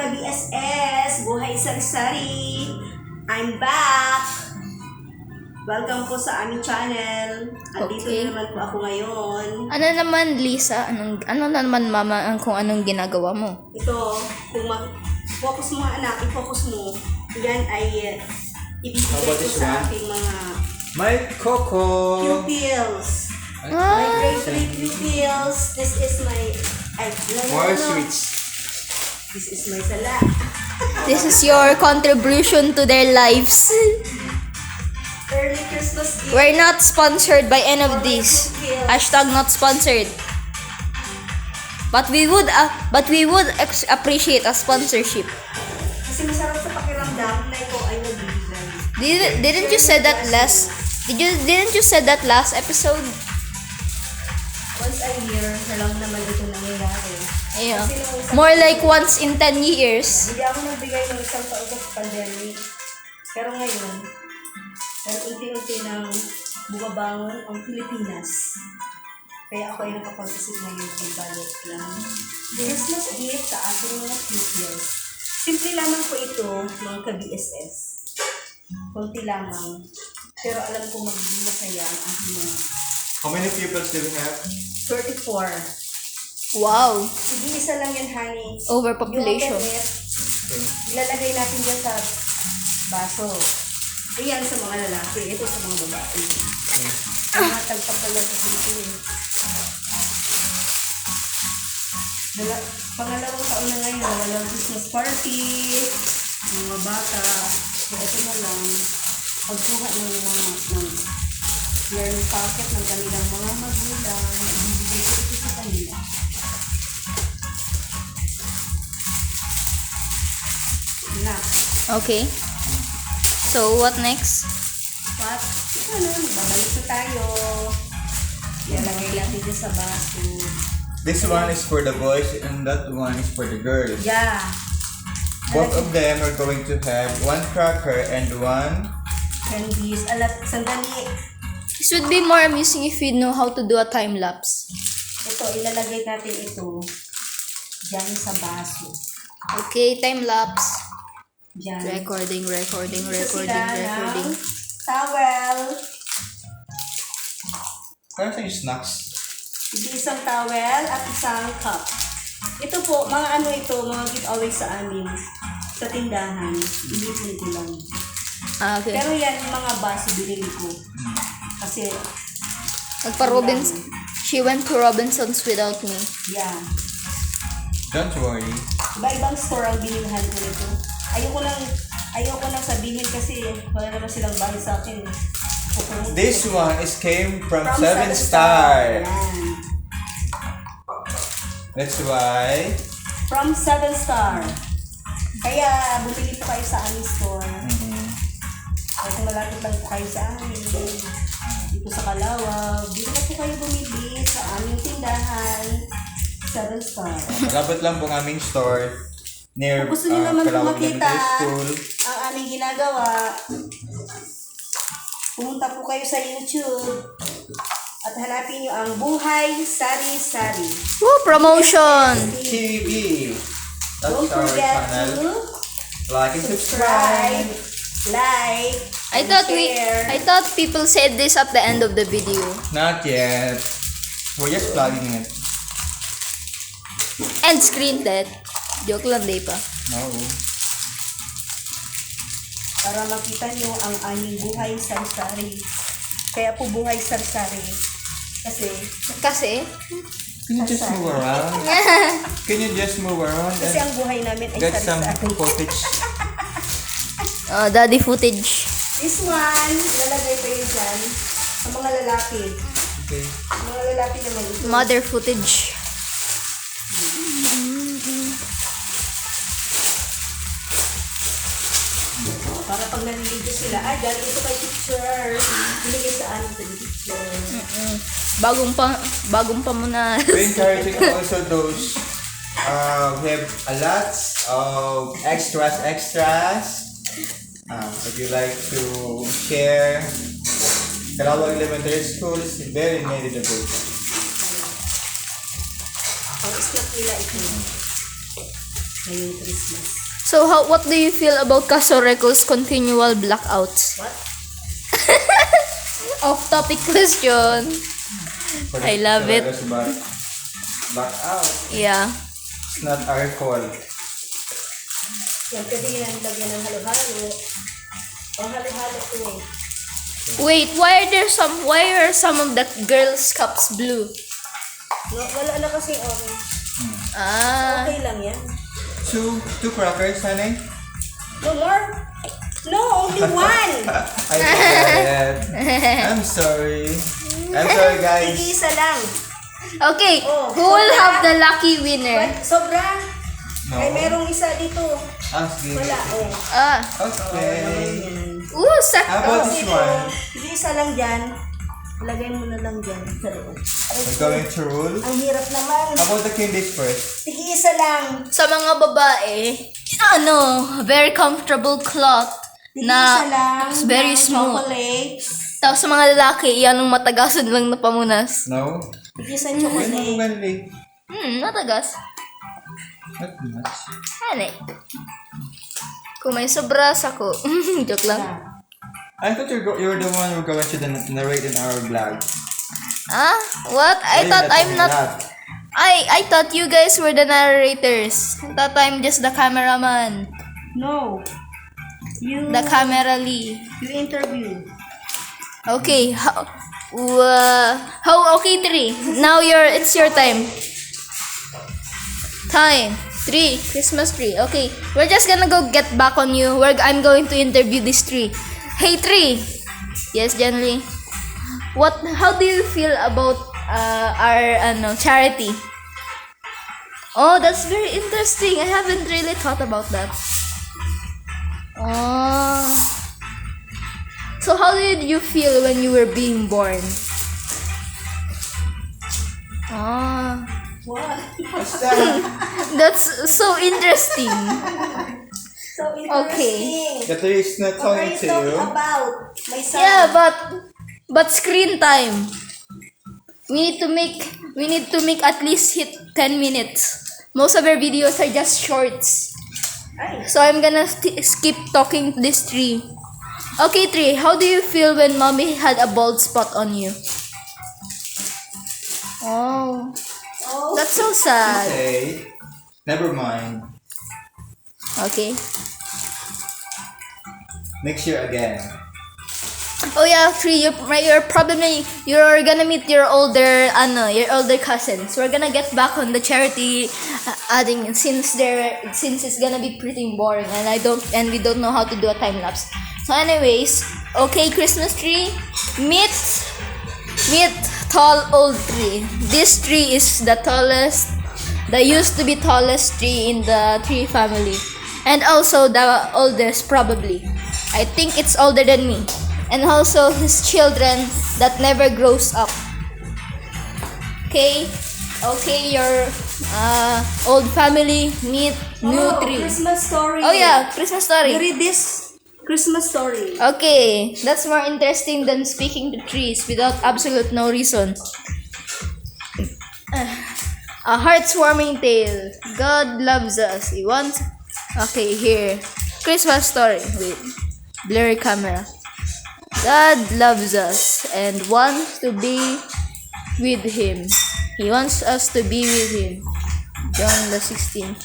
ka-BSS, buhay sari-sari. I'm back. Welcome po sa aming channel. At dito Okay. naman po ako ngayon. Ano naman, Lisa? Ano naman, Mama, kung anong ginagawa mo? Ito, kung focus mo anak, i-focus mo. Yan ay ibibigay ko sa aking mga My Coco! pupils. My Ah, grade 3 pupils. This is my... More sweets. This is my sala. this is your contribution to their lives. Early Christmas gift. We're not sponsored by any of these. Hashtag not sponsored. But we would appreciate a sponsorship. Kasi masarap sa pakiramdam na ito ay nagbibigay. Didn't you say that last? Didn't you say that last episode? Once a year na lang naman ito nangyayari. Yeah. Kasi nung isang- More like once in 10 years. Hindi ako nagbigay ng isang taon sa pandemic. Pero ngayon, dahil unti-unti nang bumabangon ang Pilipinas. Kaya ako ay nakapag-isip ngayon ng balot ng Christmas gift sa ating mga pupils. Simple lamang po ito, mga ka-BSS. Kunti lamang. Pero alam ko magiging masaya ang aking mga How many pupils do we have? 34. Wow. Sige, isa lang yan, honey. Overpopulation. Yung open it, ilalagay natin dyan sa baso. Ayan sa mga lalaki. Ito sa mga babae. Mga tagpapala sa Pilipino. Pangalawang taon na ngayon, walang Christmas party, mga bata. So, ito na lang, pagkuha ng mga learning packet ng kanilang mga magulang, ibibigay ko ito sa kanila. Na. Okay. So, what next? What? Ano, babalik na tayo. Ilalagay natin dyan sa baso. This one is for the boys and that one is for the girls. Yeah. Both of them are going to have one cracker and one. Candies. Sandali. This would be more amusing if you know how to do a time lapse. Ito, ilalagay natin ito dyan sa baso. Okay, time lapse. Dyan. Recording. Isa sila ng towel. Kaya sa snacks. Isang towel at isang cup. Ito po, mga ano ito, mga giveaway sa amin. Sa tindahan. Ibigay ko lang. Ah, okay. Pero yan, yung mga baso, binili ko. Kasi, She went to Robinson's without me. yeah. Don't worry. Iba-ibang store ang binilhan ko nito. Ayoko lang sabihin kasi wala naman silang bahay sa akin. This one is came from 7 Star. Yan. That's why. From 7 Star. Kaya bumili po kayo sa aming store. Kung malapit lang po kayo sa amin, dito sa Calawag, dito na po kayo bumili sa aming tindahan, 7 Star. Malapit lang po ang aming store. Near Kung gusto niyo naman po Calawag makita Elementary School. ang aming ginagawa, pumunta po kayo sa YouTube at hanapin niyo ang Buhay Sari-Sari. Woo, promotion! TV. That's Don't our forget channel. to Like and subscribe, subscribe. like, I thought people said this at the end of the video. Not yet. We're just plugging it. And screen that. Joke lang, di pa. No. para makita nyo ang aming buhay sari-sari. Kaya po buhay sari-sari. Kasi? Can you just move around? Can you just move around Kasi ang buhay namin ay get some sari-sari. footage? Daddy footage. This one, lalagay pa yun dyan. Ang mga lalaki. Okay. Ang mga lalaki naman ito. Mother footage. Para pag naliligo sila, ay, galing ito kay teacher. Binigay sa amin sa teacher. Bagong pa muna. We're encouraging also those we have a lot of extras. If you like to share, Regalo Elementary School is very needable. Ang snack nila ito. ngayong Christmas. So, what do you feel about Casoreco's continual blackouts? What? Off-topic question. I love it. Back out. Yeah. It's not our fault. Yan, pwede yan lagyan ng halo-halo. Pang halo-halo ko eh. Wait, why are some of the girls' cups blue? Wala na kasi orange. Ah. Okay lang yan. Two crackers, honey? No more? No, only one! I forgot. I'm sorry. I'm sorry, guys. Tig-isa lang. Okay, Oh, who will sobra? have the lucky winner? What? Sobra? No. Ay, merong isa dito. Sige. Wala, oh. Ah. Okay. Yan. Ooh, How about this Dito, one? tig-isa lang dyan. Lagay mo na lang dyan sa loob. We're going to rule. Ang hirap naman. How about the candies first? Tig-isa lang. Sa mga babae, very comfortable cloth Tig-isa lang. na very ng smooth. Chocolates. Tapos sa mga lalaki, yan ang matagasan lang na pamunas. No? Tig-isa When chocolate. mo ganili? Matagas. Not much. Ano eh. Kung may sobras ako. Joke lang. I thought you're the one who going to narrate in our vlog. Ah? What? I thought I'm not... I thought you guys were the narrators. I thought I'm just the cameraman. No. You The camera Lee. you interview. Okay. Okay, 3. Now it's your time. Time. 3. Christmas tree. Okay. We're just gonna go get back on you. I'm going to interview this tree. Hey, 3. Yes, Janly. How do you feel about our charity? Oh, that's very interesting. I haven't really thought about that. Oh. So how did you feel when you were being born? Oh. What? That's so interesting. So interesting. The tree is not What are talking you to talking you. about? My son. Yeah, but screen time. We need to make at least hit 10 minutes. Most of our videos are just shorts. Ay. So I'm gonna skip talking to this tree. Okay, tree, how do you feel when mommy had a bald spot on you? Oh, Oh. that's so sad. Okay. Never mind. Okay. Next year again. Oh yeah, tree, you're gonna meet your older cousins. We're gonna get back on the charity adding since it's gonna be pretty boring and we don't know how to do a time lapse. So anyways, okay, Christmas tree, meet tall old tree. This tree is the used to be tallest tree in the tree family, and also the oldest probably. I think it's older than me. And also his children that never grows up. Okay, your old family meet new tree. Christmas story. Oh yeah, Christmas You story. read this Christmas story. Okay, that's more interesting than speaking to trees without absolute no reason. A heartwarming tale. God loves us. He wants. Okay, here. Christmas story. Wait, blurry camera. God loves us and wants to be with Him. He wants us to be with Him. John the 16th.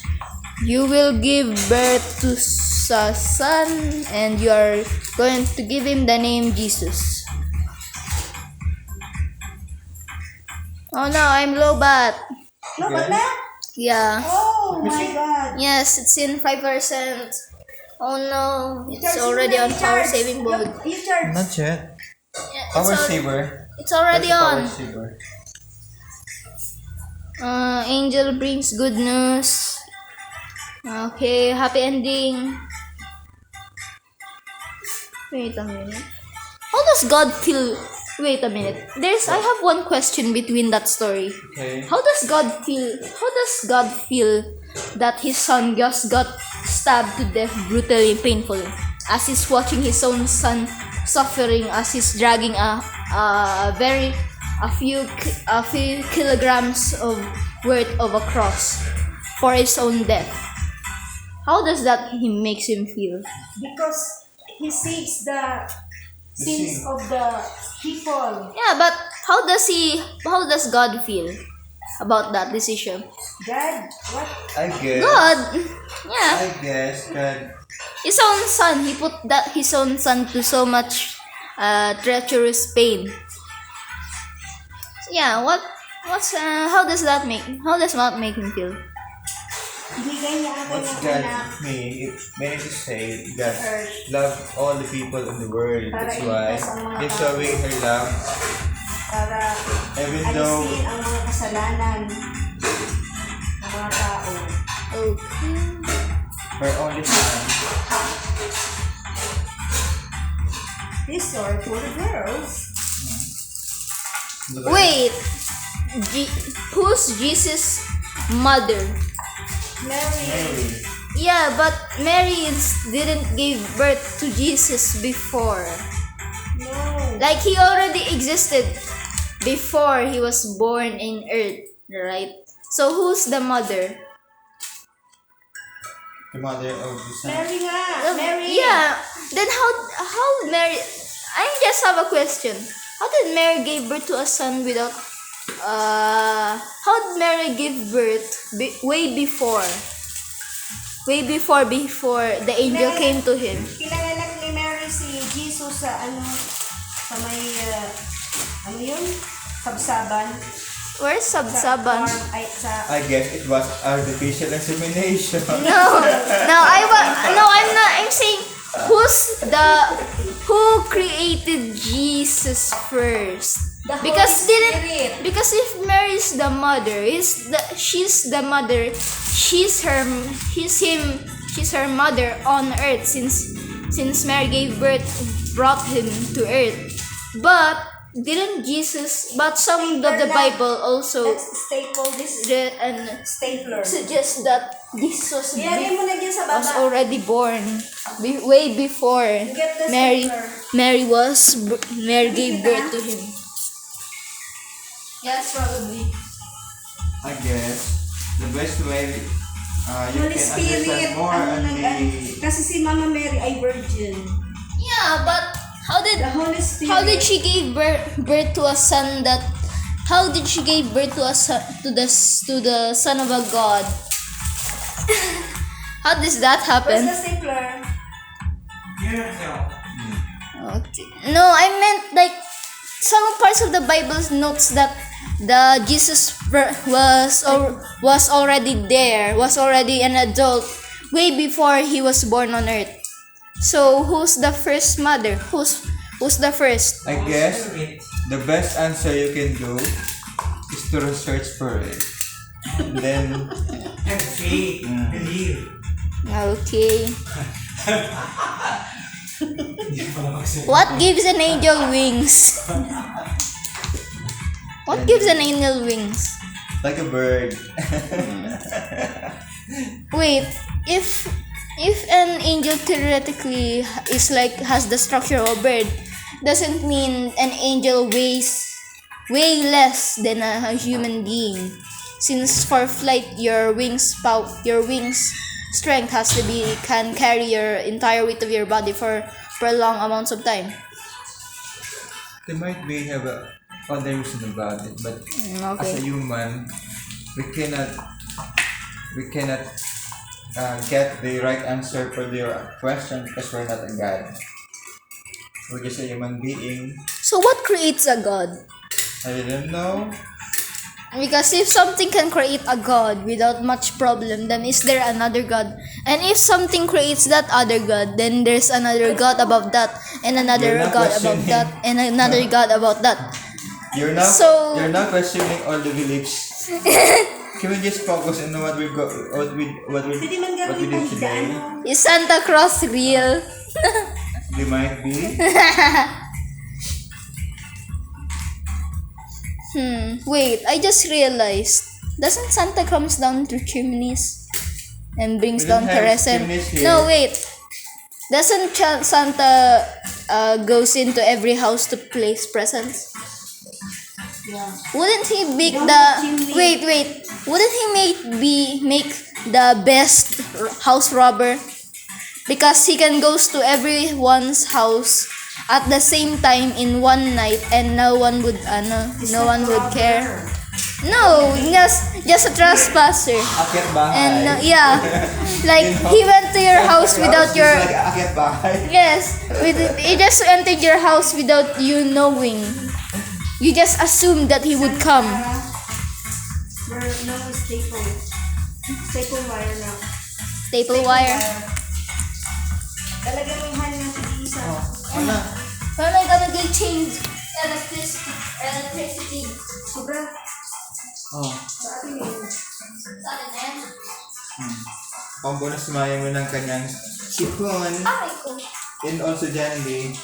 You will give birth to a son and you are going to give him the name Jesus. Oh no, I'm low bat. No, but na? Yeah. Oh my God. Yes, it's in 5%. Oh no, it's Charge already mo na, on power i-charge. saving mode. You charge. Not yet. Yeah, Power saver. It's already That's a on. Power saver. Angel brings good news. Okay, happy ending. Wait a minute. How does God feel? Wait a minute. I have one question between that story. Okay. How does God feel that his son just got stabbed to death brutally and painfully as he's watching his own son suffering as he's dragging a few kilograms of worth of a cross for his own death? How does that he makes him feel? Because he saves the sins sin. of the people. Yeah, but how does God feel about that decision? God, what? I guess. God, yeah, I guess that his own son. He put his own son to so much treacherous pain. Yeah, how does that make him feel? Bigay niya ang what's kanyang God anak meaning? It meaning to say that earth love all the people in the world. para That's why iligtas ang mga he's tao. showing her love. Para Even though alisin ang mga kasalanan ng mga tao. Okay. her only son, These are for the girls. Wait, who's Jesus' mother? Mary. Mary. Yeah, but Mary didn't give birth to Jesus before. No. Like he already existed before he was born in earth, right? So who's the mother? The mother of the son. Mary nga. Mary. Yeah. Then how Mary? I just have a question. How did Mary give birth to a son without? How did Mary give birth way before? Way before the angel Mary- came to him. Kinanganak ni Mary si Jesus sa sa may, ano yun? Sabsaban. Where's Sabsaban? Farm, ay, sa, I guess it was artificial insemination. No, I'm not. I'm saying who created Jesus first? The Holy Because Spirit. because if Mary's the mother, she's the mother, she's her mother on earth since Mary gave birth, brought him to earth. But some of the Bible also let's staple this stapler. suggest that Jesus Ilagay mo na dyan sa was baba. already born way before Get the Mary stapler. Mary gave birth to him. Yes, probably. I guess the best way you Holy can Spirit. understand more on the Kasi si Mama Mary ay virgin. Yeah, but how did The Holy Spirit. she give birth to a son that? How did she give birth to a son to the son of a god? How does that Where's happen? the stapler? Okay. No, I meant like some parts of the Bible notes that the Jesus was already there, was already an adult way before he was born on earth. So who's the first mother? Who's the first? I guess the best answer you can do is to research for it. And then Have faith, believe. Okay. Hindi ko pala magsabi. What gives an angel wings? What gives an angel wings? like a bird. Wait, if an angel theoretically has the structure of a bird, doesn't mean an angel weighs way less than a human being. Since for flight, your wings strength has to can carry your entire weight of your body for long amounts of time. They might be have a other reason about it, but as a Okay. human, we cannot get the right answer for your question because we're not a god. We're just a human being. So what creates a god? I don't know. Because if something can create a god without much problem, then is there another god? And if something creates that other god, then there's another god above that, and another You're not god above questioning. that, and another god above that. You're not So- you're not questioning all the beliefs. Can we just focus on what we Pwede man what we gawin did pang today? ano. Is Santa Claus real? They might be. Wait, I just realized. Doesn't Santa comes down through chimneys and brings We don't down have presents? chimneys here. No, wait. Doesn't Santa goes into every house to place presents? Yeah. Wouldn't he make Don't the chimney. wait? Wouldn't he make the best house robber because he can goes to everyone's house at the same time in one night and no one would care. No, just a trespasser. Akyat bahay. And like he went to your house without your Like akyat bahay. yes, he just entered your house without you knowing. You just assumed that he would come. No staple. Staple wire na. Staple wire. Talaga may hand na sa isa. Ano? When am I gonna get change electricity? Sobra. Oh. Sa atin yun. Sa atin na yan. Pambonus maya mo ng kanyang sipon. Aray ko. And also Jandy.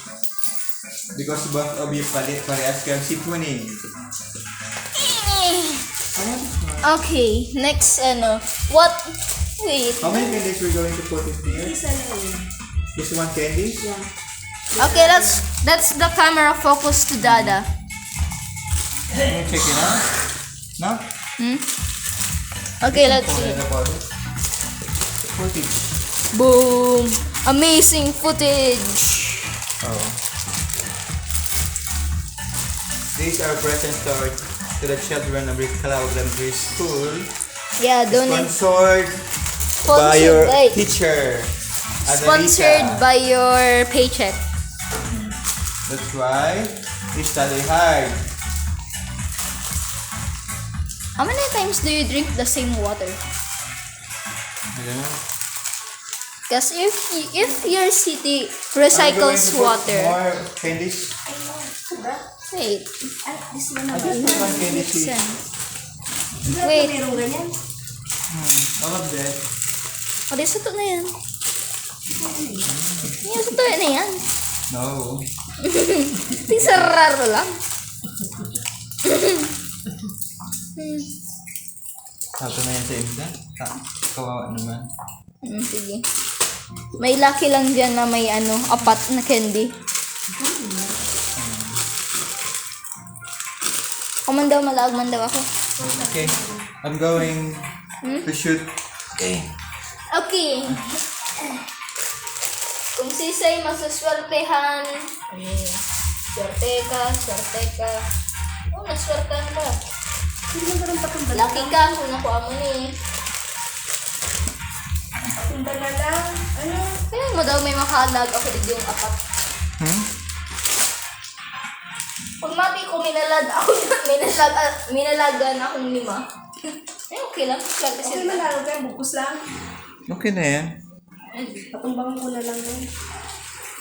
Because both of you parehas kang sipunin. Okay, next what? Wait. How many candies we're going to put in here? Isa lang yun. Just one candy? Yeah. Okay, that's the camera focus to Dada. Can you check it out? No? Okay, let's see. Footage. Boom! Amazing footage. Oh. These are presents to the children of Regalo Elementary School. Yeah, donate. Sponsored by your Sponsored teacher. sponsored Adelita. by your paycheck. That's why you study hard. How many times do you drink the same water? I don't know. Because if your city I'm going recycles to put water, more candies. Ay, no. Sobra. wait, Ay, this one I naman. just put one candy makes sheet. sense. Lahat Wait. na merong ganyan. All of that. O, di sato na yan. Yung sato na yan. No. Di sararo lang. Sato na yan sa imda. Kawawa naman. Sige. May lucky lang dyan na may apat na candy. Kuman daw, malaagman daw ako. Okay. I'm going to shoot. Okay. Okay. Kung sisay masuswertehan. Swerte ka, swerte ka. Oh, naswertehan ka. Hindi mo ganun patumba. Lucky ka kung nakuha mo ni. Patumba na lang. Ano? Kaya mo daw may makalag ako din yung apat. Pag mati ko minalag ako, minalagan akong 5. Eh, okay lang. Swerte Okay sila. man lang. Okay, bukos lang. Okay na yan. Patumbangan ko na lang yun.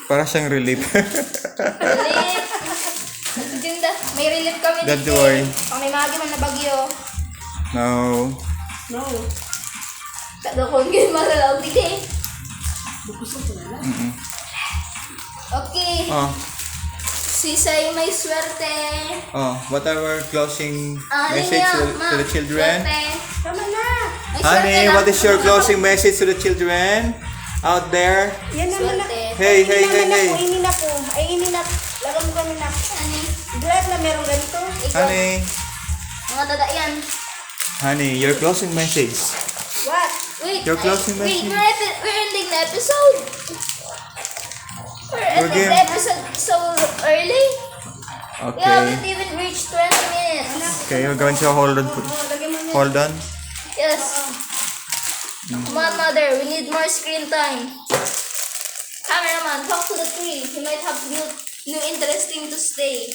Para siyang relief. Relief. Dinda, may relief kami Don't dito. worry. Pag may magi man na bagyo. No. No. Kada kong yun malalaw dito eh. Bukusin ko na lang. Okay. Oh. Sisay may swerte. Oh. What are our closing Ah, message to the children? Swerte. Tama na. May Honey, swerte what na. is your closing message to the children out there? Yan naman na. Swerte. Hey, hey, hey, hey. Inin ako. Ay, inin ako. Lagan mo ganun na. Honey. Glad na merong ganito. Ikaw. Honey. Mga dada yan. Honey, your closing message. What? Wait. Your closing wait, message. we're ending the episode. We're ending the episode so early. We Okay. haven't even reached 20 minutes. Okay, we're going to hold on. Lagyan mo na. Hold on. Yes. Come on, mother. We need more screen time. Cameraman, talk to the tree. He might have new interesting to say.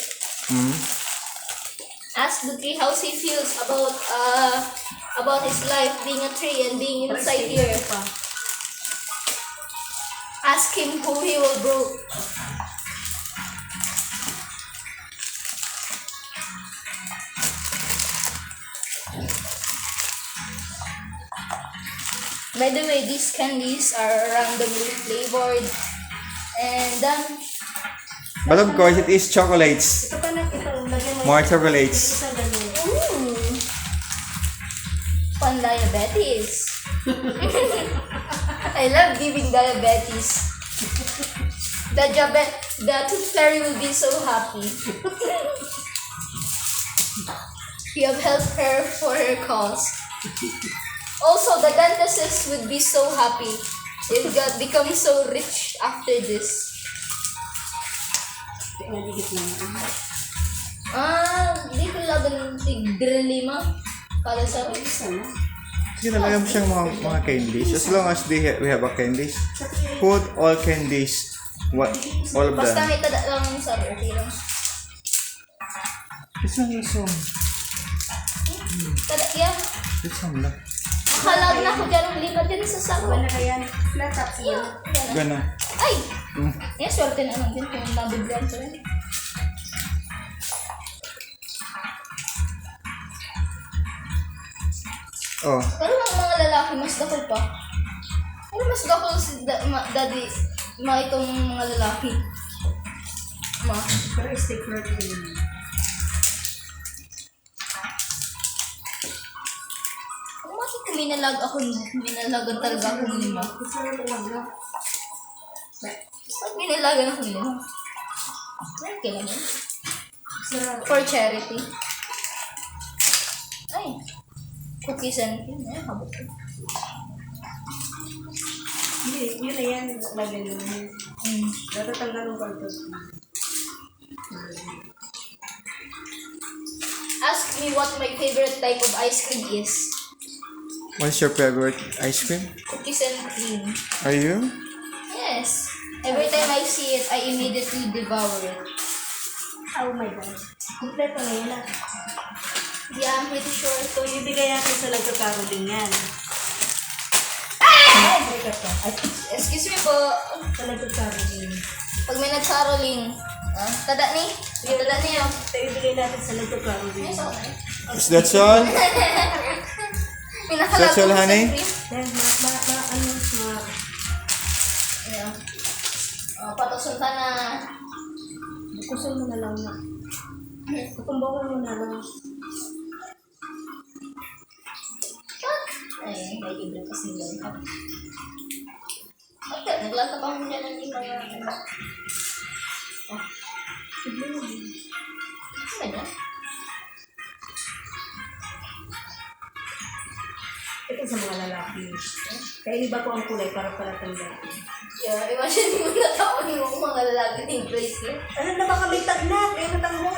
Ask the tree how he feels about his life being a tree and being inside here. Ask him who he will grow. By the way, these candies are randomly flavored. And But of course, it is chocolates. Ito pa na. Ito. Lagyan mo. More chocolates. Isa ganun. ooh, pan-diabetes. I love giving diabetes. The tooth fairy will be so happy. You have helped her for her cause. Also, the Danteses would be so happy. They've become so rich after this. Nagigit na yan. Di ko laban tigre-lima. Para sa rin. Sana. Sige, nalagyan mo siyang mga candies. As long as we have a candies. Put all candies. What? All of Basta them. may tada lang sa okay lang. Isang lasong. Tada, yan. Isang lang. Makalag na ako dyan ang lima din sa sako. Wala ka yan. Flat top siya. Yan. Gano'n. Ay! Mm. Yan, swerte na lang din kung nabigyan ko rin. Oh. Pero mga lalaki, mas dako pa. Pero mas dako si daddy, itong mga lalaki. Pero stick for it yun. Kung bakit minalagan talaga akong lima. Gusto mo lang na. Pag minalagan akong lima. Ay, kailangan. Sarap. For charity. Ay. Cookies and cream. Ay, habot ko. Hindi, yun na yan. Lagyan mo na yan. Natatanggal ng kartos. Ask me what my favorite type of ice cream is. What's your favorite ice cream? Cookies and cream. Are you? Yes. Every time I see it, I immediately devour it. Oh my God. Kompleto na yan ah. Yeah, I'm pretty sure. So, ibigay natin sa nagkakaroling yan. Ay, break up ka. Ay, Excuse me po. sa nagkakaroling. Pag may nagsaroling, tada ni? Tada niyo. So, ibigay natin sa nagkakaroling. Yes, okay. Is that all? Pinakalag That's all, honey? Then, ano, Yeah. Patusun ka na. bukusin mo na lang na. Tutumbawan mo na lang. Ay, may libre kasi yun. Okay, naglatapang mo dyan ng mga ano. Ano ba? Ito sa mga lalaki. Kaya iba ko ang kulay para palatandaan. Yeah, imagine mo na taon yung mga lalaki ng bracelet. Ano na baka may tagnat? Eh, natango.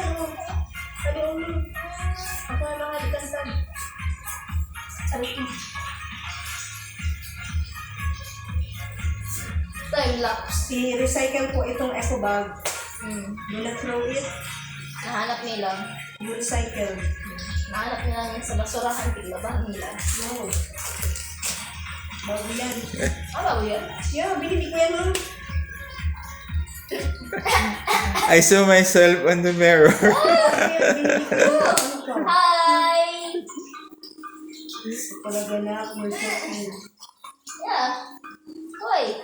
Sabi ko, ako na mga dikansan. Sabi ko, Time lapse. i-recycle po itong eco bag. Do not throw it. Nahanap nila. You recycle. Nahanap nila yan sa basurahan. Tiglabahan nila. No. Bago yan. Bago yan? Yeah, binili ko yan nun. I saw myself on the mirror. Binili ko yan. Ano ka? Hi! Talaga na, we're talking. Yeah. Why?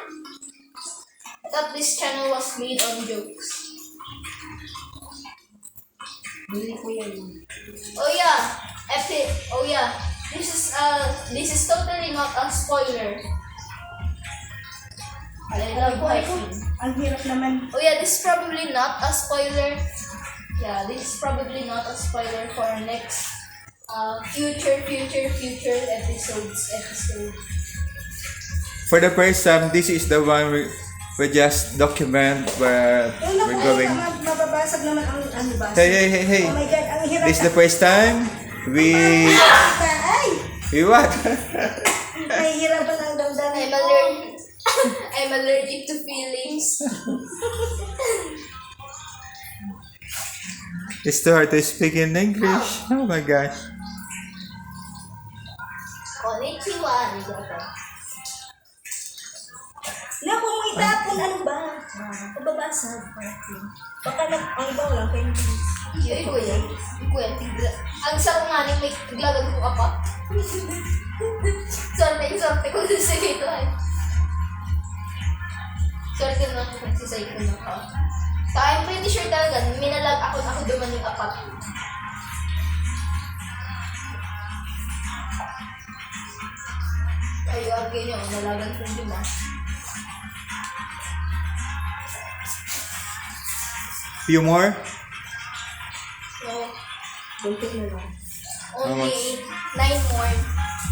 I thought this channel was made on jokes. Binili ko yan. Oh yeah, epic. Oh yeah, this is totally not a spoiler. I love hiking. Ang hirap naman. Oh yeah, this is probably not a spoiler. Yeah, this is probably not a spoiler for our next future episode. For the first time, this is the one we just document where we're going. Mababasag naman ang ano ba? Hey. Oh my God, ang hirap. This is the first time we Ay! what? Nahihirapan ang damdamin ko. I'm allergic to feelings. It's too hard to speak in English. Oh my gosh. Konnichiwa. Na kung may tapon, ano ba? Mababasag. Baka ang iba lang kayo. Kuya, tigla. Ang sarap nga may tiglagan ko apa. Sorte ko sa ito ay. Sorte na ako kung sa ito na ka. So I'm pretty sure talaga, minalag ako duman yung apat. Ay, argue nyo, nalagan ko yung lima. Few more? So, Buntik na lang. only 9 more.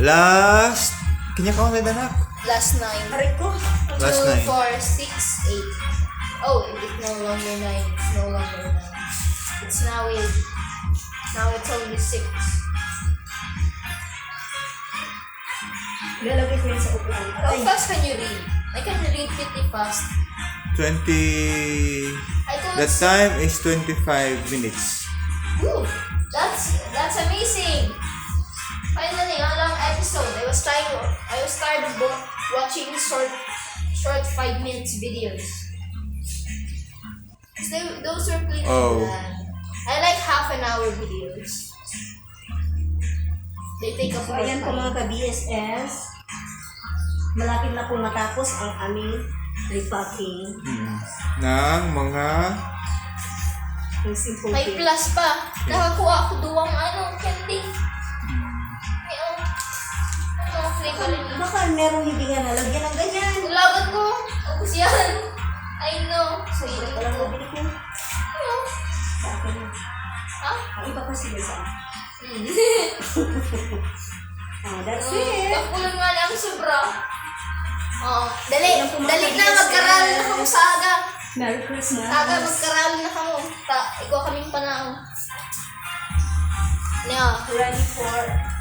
Last, kanya ka na anak? Last 9. Aray ko. Last 2, 9. 4, 6, 8. Oh, it's no longer 9. It's no longer 9. It's now 8. Now it's only 6. Lalagay ko yan sa upuan. How fast can you read? I can read pretty fast. 20, I don't that time is 25 minutes. Ooh, that's amazing. Finally, a long episode. I was tired of watching short 5 minutes videos. Those were pretty Oh. bland. I like half an hour videos. They take up So, more ayan po time. mga ka-BSS. Malapit na po matapos ang aming repacking. Ng mga Yung simple May cake. plus pa. Nakakuha ako duwang candy. May flavor rin. Baka merong hindi nga nalagyan ng ganyan. Laban ko. Tapos yan. I know. Sobrang ko lang nabili ko. Ano? Sa akin. Ha? Ang iba kasi din sa akin. Hmm. Oh, that's it. Kapulan nga lang sobra. Oh, dali. Ayan po mga Dali na. ka-BSS. Magkarali na kamo sa aga. Merry Christmas. Aga, magkarali na kamo. Ikaw kaming panahon. Yeah. Ready for